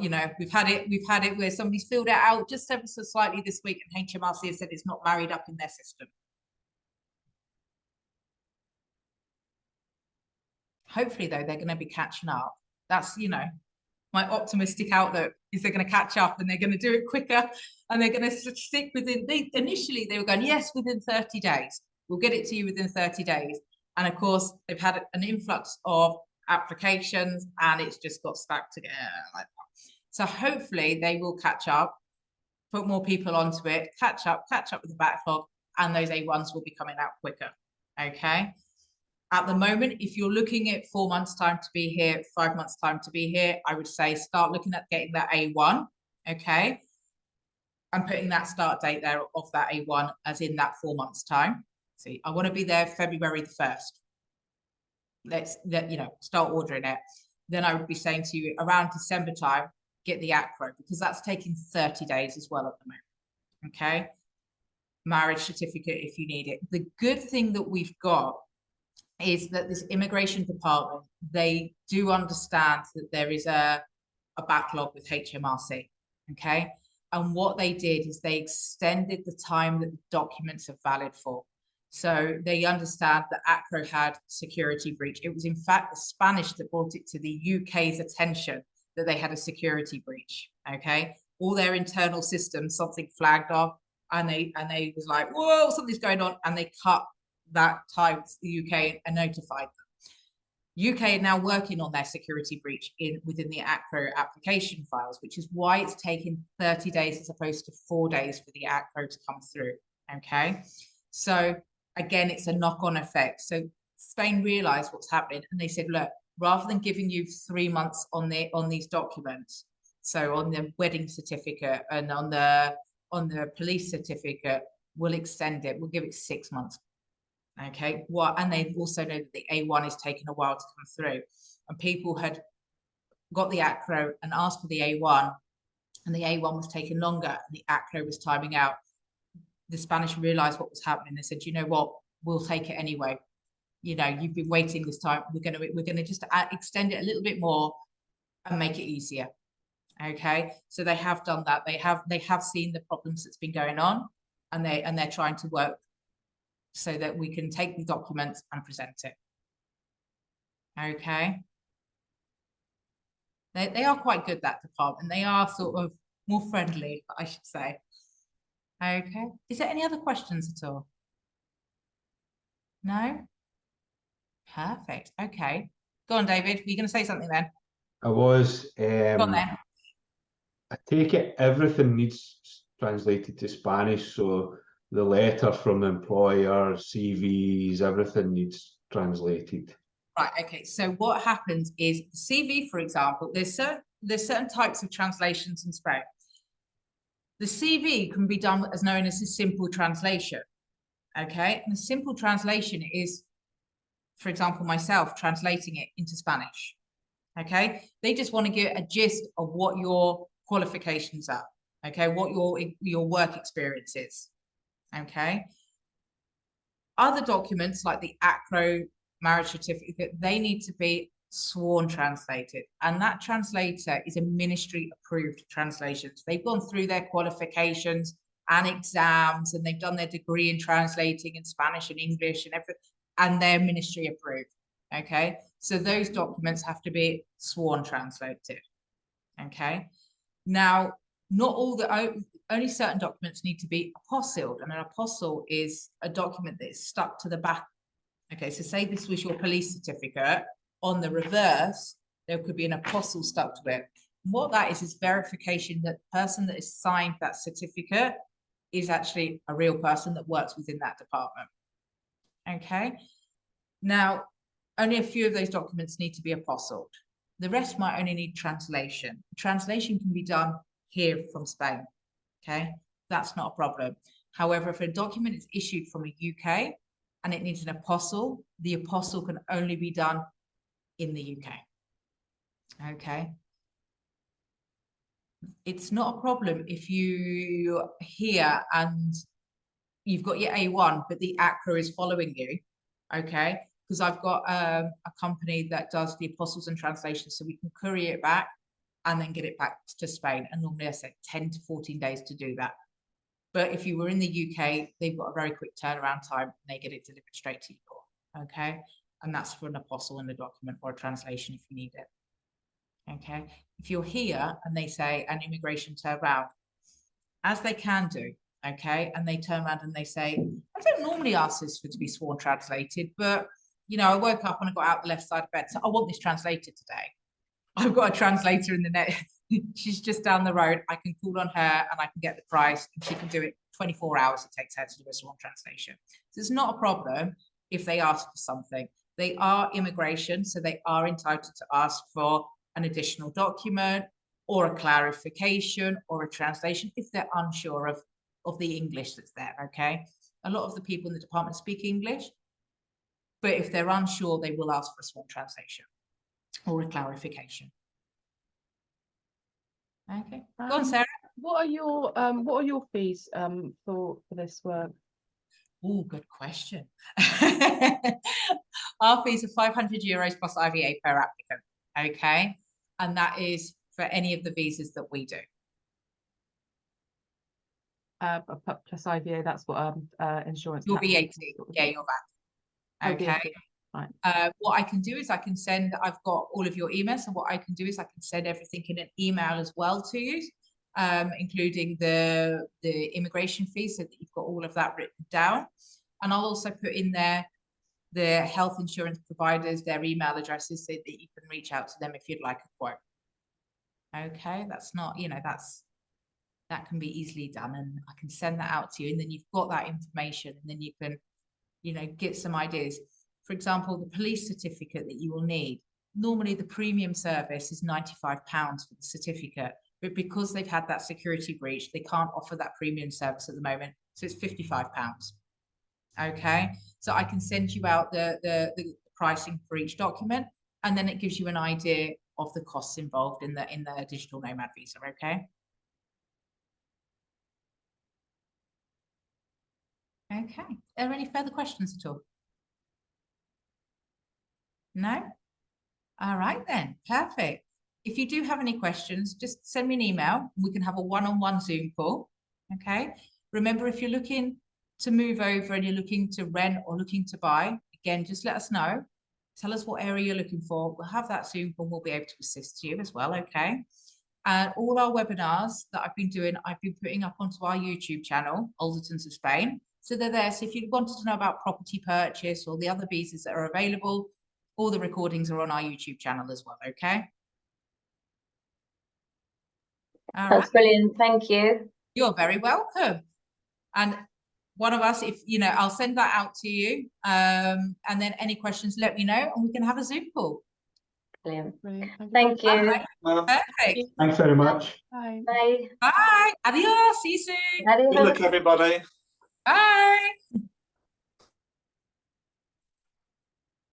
[SPEAKER 1] We've had it where somebody's filled it out just ever so slightly this week, and HMRC has said it's not married up in their system. Hopefully, though, they're going to be catching up. That's my optimistic outlook is they're going to catch up and they're going to do it quicker, and they're going to stick within. Initially, they were going, yes, within 30 days. We'll get it to you within 30 days. And of course, they've had an influx of applications and it's just got stacked together like that. So hopefully they will catch up, put more people onto it, catch up with the backlog, and those A1s will be coming out quicker. Okay. At the moment, if you're looking at 4 months' time to be here, 5 months' time to be here, I would say start looking at getting that A1. Okay. And putting that start date there of that A1 as in that 4 months' time. See, I want to be there February the 1st. Let's start ordering it. Then I would be saying to you around December time, get the ACRO, because that's taking 30 days as well at the moment. Okay. Marriage certificate if you need it. The good thing that we've got is that this immigration department, they do understand that there is a backlog with HMRC. Okay. And what they did is they extended the time that the documents are valid for. So they understand that ACRO had security breach. It was in fact the Spanish that brought it to the UK's attention that they had a security breach. Okay. All their internal systems, something flagged off, and they was like, whoa, something's going on. And they cut that time to the UK and notified them. UK are now working on their security breach within the ACRO application files, which is why it's taken 30 days as opposed to 4 days for the ACRO to come through. Okay. So again, it's a knock-on effect. So Spain realized what's happening and they said, look, rather than giving you 3 months on these documents, so on the wedding certificate and on the police certificate, we'll extend it. We'll give it 6 months. Okay. And they also know that the A1 is taking a while to come through, and people had got the ACRO and asked for the A1, and the A1 was taking longer and the ACRO was timing out. The Spanish realized what was happening. They said, you know what, we'll take it anyway. You've been waiting this time. We're going to just extend it a little bit more and make it easier. Okay. So they have done that. They have seen the problems that's been going on, and they're trying to work so that we can take the documents and present it. Okay. They are quite good, that department. They are sort of more friendly, I should say. Okay. Is there any other questions at all? No? Perfect. Okay. Go on, David. Were you going to say something then?
[SPEAKER 5] I was.
[SPEAKER 1] Go on then.
[SPEAKER 5] I take it everything needs translated to Spanish, so the letter from the employer, CVs, everything needs translated.
[SPEAKER 1] Right. Okay. So what happens is CV, for example, there's certain types of translations in Spain. The CV can be done as known as a simple translation. Okay. And a simple translation is, for example, myself translating it into Spanish. Okay. They just want to get a gist of what your qualifications are. Okay. What your work experience is. Okay. Other documents like the ACRO marriage certificate, they need to be sworn translated. And that translator is a ministry approved translation. So they've gone through their qualifications and exams, and they've done their degree in translating in Spanish and English and everything, and they're ministry approved. Okay. So those documents have to be sworn translated. Okay. Now, not all only certain documents need to be apostilled, and an apostle is a document that is stuck to the back. Okay, so say this was your police certificate, on the reverse, there could be an apostle stuck to it. What that is verification that the person that has signed that certificate is actually a real person that works within that department. Okay, now, only a few of those documents need to be apostilled. The rest might only need translation. Translation can be done here from Spain. Okay, that's not a problem. However, if a document is issued from a UK and it needs an apostle, the apostle can only be done in the UK. Okay. It's not a problem if you here and you've got your A1, but the ACRA is following you. Okay. Because I've got a company that does the apostles and translations, so we can courier it back and then get it back to Spain. And normally I say 10 to 14 days to do that. But if you were in the UK, they've got a very quick turnaround time and they get it delivered straight to you. Okay. And that's for an apostle in a document or a translation if you need it. Okay. If you're here and they say an immigration turnaround, as they can do, okay, and they turn around and they say, I don't normally ask this for to be sworn translated, but you know, I woke up and I got out the left side of bed, so I want this translated today. I've got a translator in the net. She's just down the road. I can call on her and I can get the price, and she can do it 24 hours. It takes her to do a sworn translation. So it's not a problem if they ask for something. They are immigration, so they are entitled to ask for an additional document or a clarification or a translation if they're unsure of the English that's there. Okay. A lot of the people in the department speak English, but if they're unsure, they will ask for a sworn translation or a clarification. Okay, go on, Sarah.
[SPEAKER 3] What are your fees for this work?
[SPEAKER 1] Oh, good question. Our fees are €500 plus IVA per applicant. Okay, and that is for any of the visas that we do.
[SPEAKER 3] Plus IVA, that's what insurance.
[SPEAKER 1] Your VAT, yeah, your VAT. Okay.
[SPEAKER 3] Right.
[SPEAKER 1] What I can do is I can send, I've got all of your emails, so what I can do is I can send everything in an email as well to you, including the immigration fees, so that you've got all of that written down. And I'll also put in there the health insurance providers, their email addresses, so that you can reach out to them if you'd like a quote. Okay, that's not, you know, that can be easily done, and I can send that out to you, and then you've got that information, and then you can, you know, get some ideas. For example, the police certificate that you will need, normally the premium service is £95 for the certificate, but because they've had that security breach, they can't offer that premium service at the moment, so it's £55. Okay, so I can send you out the pricing for each document, and then it gives you an idea of the costs involved in the digital nomad visa. Okay. Okay, are there any further questions at all? No? All right then, perfect. If you do have any questions, just send me an email. We can have a one-on-one Zoom call. Okay. Remember, if you're looking to move over and you're looking to rent or looking to buy, again, just let us know. Tell us what area you're looking for. We'll have that Zoom call. We'll be able to assist you as well. Okay. And all our webinars that I've been doing, I've been putting up onto our YouTube channel, Aldertons of Spain. So they're there. So if you wanted to know about property purchase or the other visas that are available, all the recordings are on our YouTube channel as well, okay? All right.
[SPEAKER 4] That's brilliant. Thank you.
[SPEAKER 1] You're very welcome. And one of us, if you know, I'll send that out to you. And then any questions, let me know and we can have a Zoom call.
[SPEAKER 4] Brilliant.
[SPEAKER 3] Brilliant.
[SPEAKER 4] Thank you.
[SPEAKER 1] Perfect.
[SPEAKER 5] Thanks very much.
[SPEAKER 3] Bye.
[SPEAKER 4] Bye.
[SPEAKER 1] Bye. Adios. See you soon.
[SPEAKER 6] Good
[SPEAKER 4] Adios.
[SPEAKER 6] luck, everybody.
[SPEAKER 1] Bye.